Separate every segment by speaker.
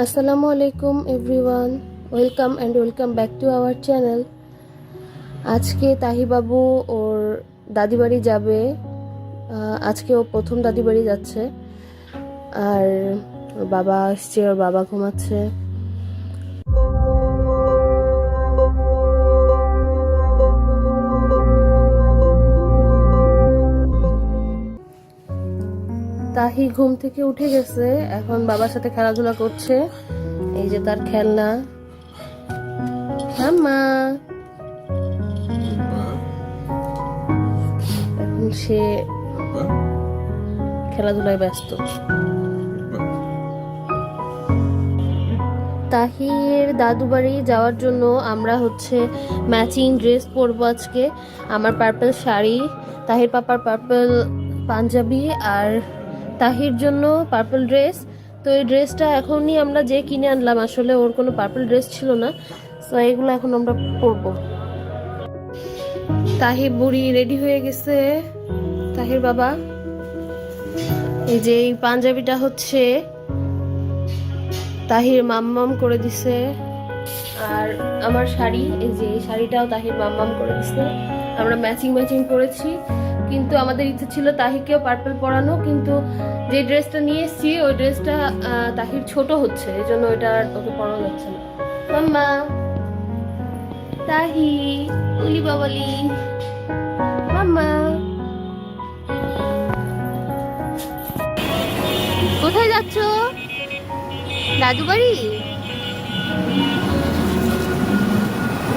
Speaker 1: আসসালামু আলাইকুম everyone, welcome back to our channel. আজকে তাহি বাবু ওর দাদি বাড়ি যাবে। আজকে ও প্রথম দাদি বাড়ি যাচ্ছে। আর ওর বাবা আসছে, ওর বাবা ঘুমাচ্ছে। তাহি ঘুম থেকে উঠে গেছে, এখন বাবার সাথে খেলাধুলা করছে। এই যে তার খেলনা। মাম্মা, এখন সে খেলাধুলায় ব্যস্ত। তাহির দাদু বাড়ি যাওয়ার জন্য আমরা ম্যাচিং ড্রেস পরবো আজকে। আমার পার্পল শাড়ি, তাহির পাপার পার্পল পাঞ্জাবি, আর তাহির জন্য পার্পল ড্রেস। তো এই ড্রেসটা এখনই আমরা যে কিনে আনলাম, আসলে ওর কোনো পার্পল ড্রেস ছিল না, তো এগুলো এখন আমরা পরবো। তাহির বুড়ি রেডি হয়ে গেছে, তাহির বাবা। এই যে এই পাঞ্জাবিটা তাহির মাম্মাম করে দিছে, আর আমার শাড়ি, এই যে এই শাড়িটাও তাহির মাম্মাম করে দিছে। আমরা ম্যাচিং করেছি, কিন্তু আমাদের ইচ্ছে ছিল তাহিকেও পার্পল পরানো, কিন্তু যে ড্রেসটা নিয়ে এসেছি ওই ড্রেসটা তাহির ছোট হচ্ছে, এই জন্য ওইটা ওকে পরানো যাচ্ছে না। মাম্মা, তাহি, উলি বাবালি, মাম্মা কোথায় যাচ্ছ? দাদু বাড়ি?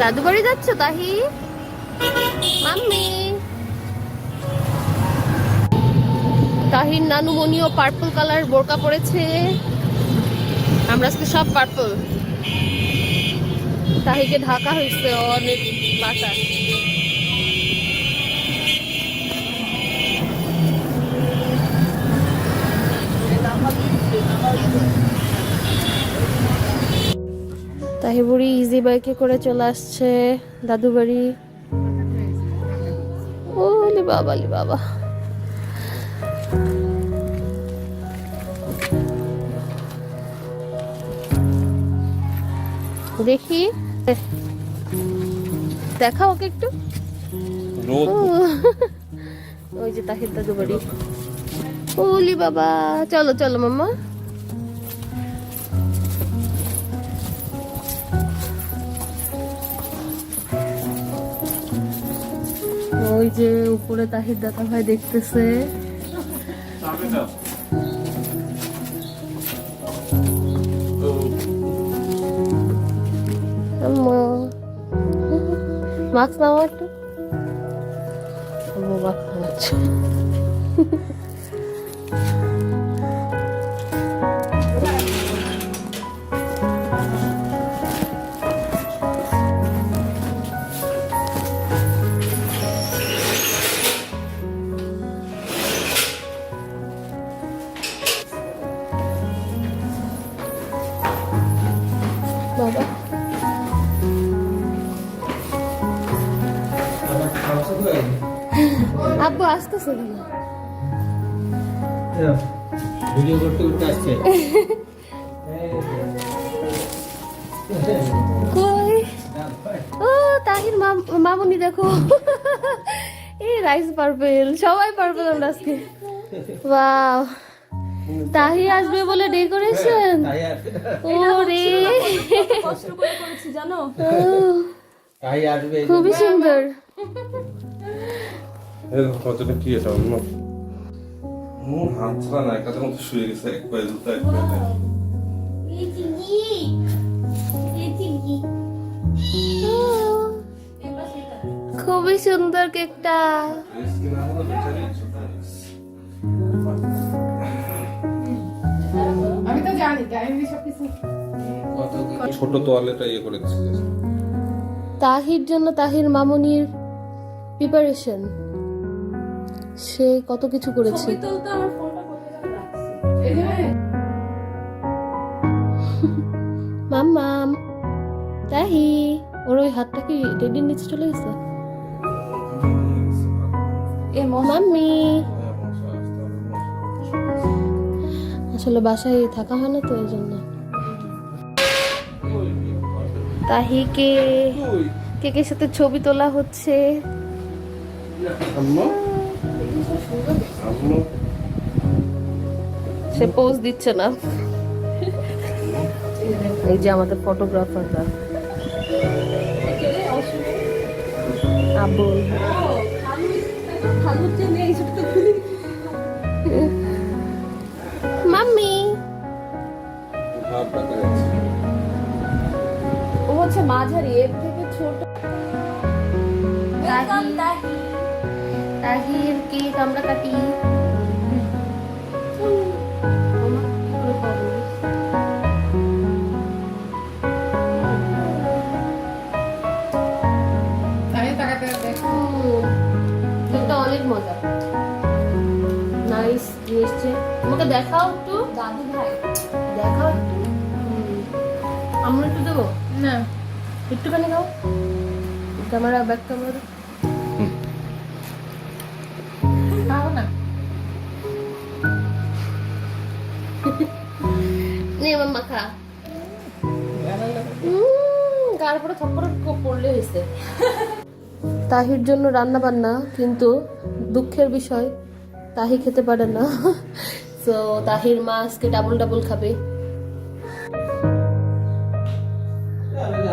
Speaker 1: দাদু বাড়ি যাচ্ছ তাহি? মাম্মি, তাহির নানুমণিও পার্পল কালার বোরকা পরেছে। আমরা আজকে সব পার্পল। তাহিকে ঢাকা হয়েছে অনেক বাসা। তাহি বুড়ি ইজি বাইকে করে চলে আসছে দাদু বাড়ি। ওলি বাবা, লি বাবা। দেখি, দেখা ওকে একটু। ওই যে তাহির দাদু বাড়ি। ওলি বাবা, চলো চলো মাম্মা। ওই যে উপরে তাহির দাদা ভাই দেখতেছে। মাস্ক নাও একটু। মাস্ক নাচ্ছে। বাবা, আব্বু আসতেছে না।
Speaker 2: ভিডিও করতে করতে আসছে।
Speaker 1: কই? ও তাহির মামুনি দেখো, এই রাইস পার্পল, সবাই পার্পল আমরা আজকে। ওয়াও, তাহি আসবে বলে ডেকোরেশন। ওরে
Speaker 3: কষ্ট করে করেছি জানো।
Speaker 2: তাই আসবে,
Speaker 1: খুবই সুন্দর।
Speaker 4: কতটা কি এটা অন্য হাত ছাড়া না, একাদের মতো শুয়ে গেছে, এক পায়ে জুতা এক পায়ে।
Speaker 1: খুবই সুন্দর কেকটা।
Speaker 3: আমি তো জানি ডায়েরি সবকিছু।
Speaker 4: ছোট তোয়ালেটা ইয়ে করে দিচ্ছে।
Speaker 1: তাহির জন্য তাহির মামুনির প্রিপারেশন, সে কত কিছু করেছে।
Speaker 3: ছবি তুলতে আমার ফোনটা কোথায় যেন রাখছি। এই যে
Speaker 1: মাম্মাম, তাহি, ওর ওই হাতটা কি টেডির নিচে চলে গেছে? মাম্মি, আসলে বাসায় থাকা হয় না তো এই জন্য। তাহিকে কেকের সাথে ছবি তোলা হচ্ছে।
Speaker 4: আম্মু আম্মু
Speaker 1: সে পোজ দিচ্ছে না। এই যে আমাদের ফটোগ্রাফাররা আবুল। মাম্মি
Speaker 4: ভাবটা করেছি
Speaker 3: ও হচ্ছে মাঝারি, এর থেকে ছোট।
Speaker 1: তাহির কেক আমরা কাটি। কেকটা অনেক মজা, নাইস এসছে। আমাকে দেখাও একটু,
Speaker 3: দাদু ভাই
Speaker 1: দেখাও একটু। আমরা একটু দেবো,
Speaker 3: না
Speaker 1: একটুখানি খাও। ক্যামেরা, ব্যাক ক্যামেরা
Speaker 3: খাও না।
Speaker 1: নে মাম্মা খা। গার পরে থাপ্পড় পড়লে হয়েছে। তাহির জন্য রান্না বান্না, কিন্তু দুঃখের বিষয় তাহি খেতে পারে না। তো তাহির মা আজকে ডাবল খাবে।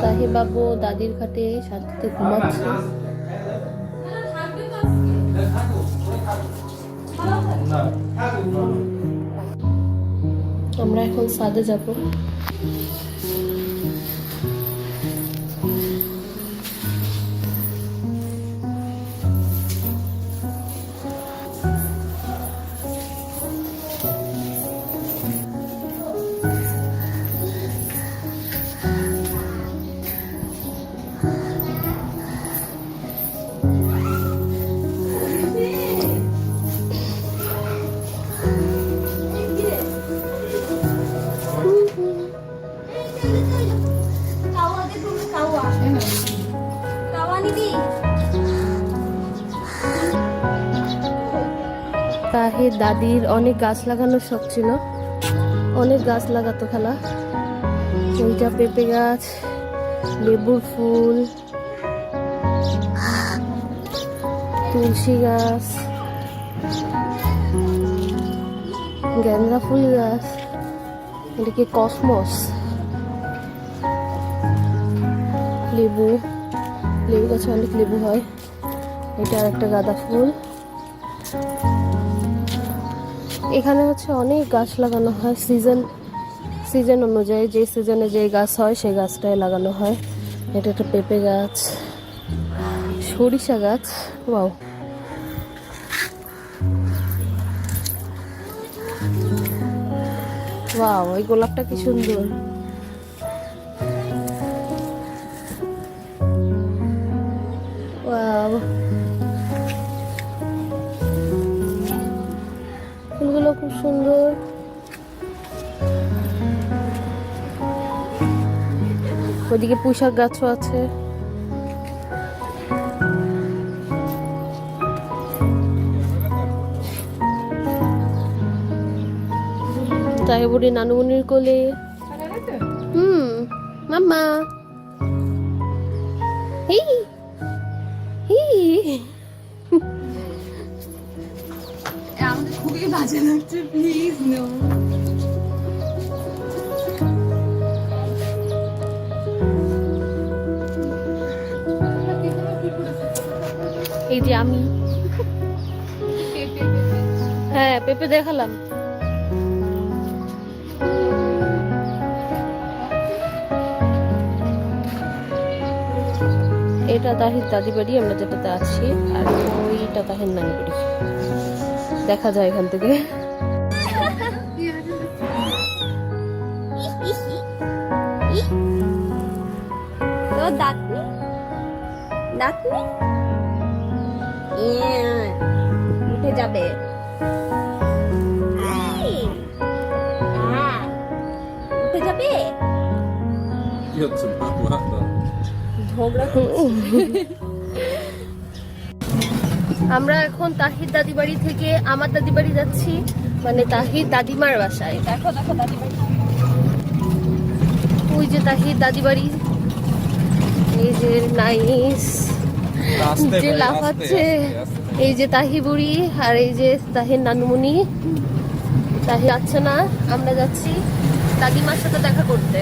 Speaker 1: তাহি বাবু দাদির খাটে শান্তিতে ঘুমাচ্ছে। আমরা এখন ছাদে যাব। তাহির দাদির অনেক গাছ লাগানোর শখ ছিল, অনেক গাছ লাগাতো খালা। ওইটা পেঁপে গাছ, লেবুর ফুল, তুলসী গাছ, গেন্দা ফুল গাছ, এদিকে কসমস, লেবু গাছে অনেক লেবু হয়। এটা একটা গাঁদা ফুল। এখানে হচ্ছে অনেক গাছ লাগানো হয়, সিজন অনুযায়ী, যে সিজনে যে গাছ হয় সেই গাছটাই লাগানো হয়। এটা একটা পেঁপে গাছ, সরিষা গাছ। ওয়াও, ওয়াও, এই গোলাপটা কি সুন্দর। ওয়াও, ফুলগুলো খুব সুন্দর। ওইদিকে পুঁইশাক গাছও আছে। তাহিবুড়ি নানুমনির কোলে। মাম্মা, হি হি।
Speaker 3: আমাদের খুবই বাজে লাগছে, প্লিজ নো।
Speaker 1: এই যে আমি, হ্যাঁ পেঁপে দেখালাম। এটা তাহির দাদি বাড়ি, আমরা যেটাতে আছি, আর ওইটা তাহির নানি বাড়ি, দেখা যায় এখান থেকে।
Speaker 3: দাঁতনি উঠে যাবে। উঠে যাবে।
Speaker 4: কি হচ্ছে বাবা?
Speaker 1: আমরা এখন তাহির দাদি বাড়ি থেকে আমার দাদি বাড়ি যাচ্ছি, মানে তাহির দাদিমার বাসায়।
Speaker 3: দেখো দাদি ভাই।
Speaker 1: ওই যে তাহির দাদি বাড়ি, নাইস
Speaker 4: আস্তে
Speaker 1: যে
Speaker 4: ভাই,
Speaker 1: লাফাচ্ছে
Speaker 4: আস্তে, আস্তে।
Speaker 1: এই যে তাহি বুড়ি আর এই যে তাহির নানুমণি। তাহি যাচ্ছে না, আমরা যাচ্ছি দাদিমার সাথে দেখা করতে।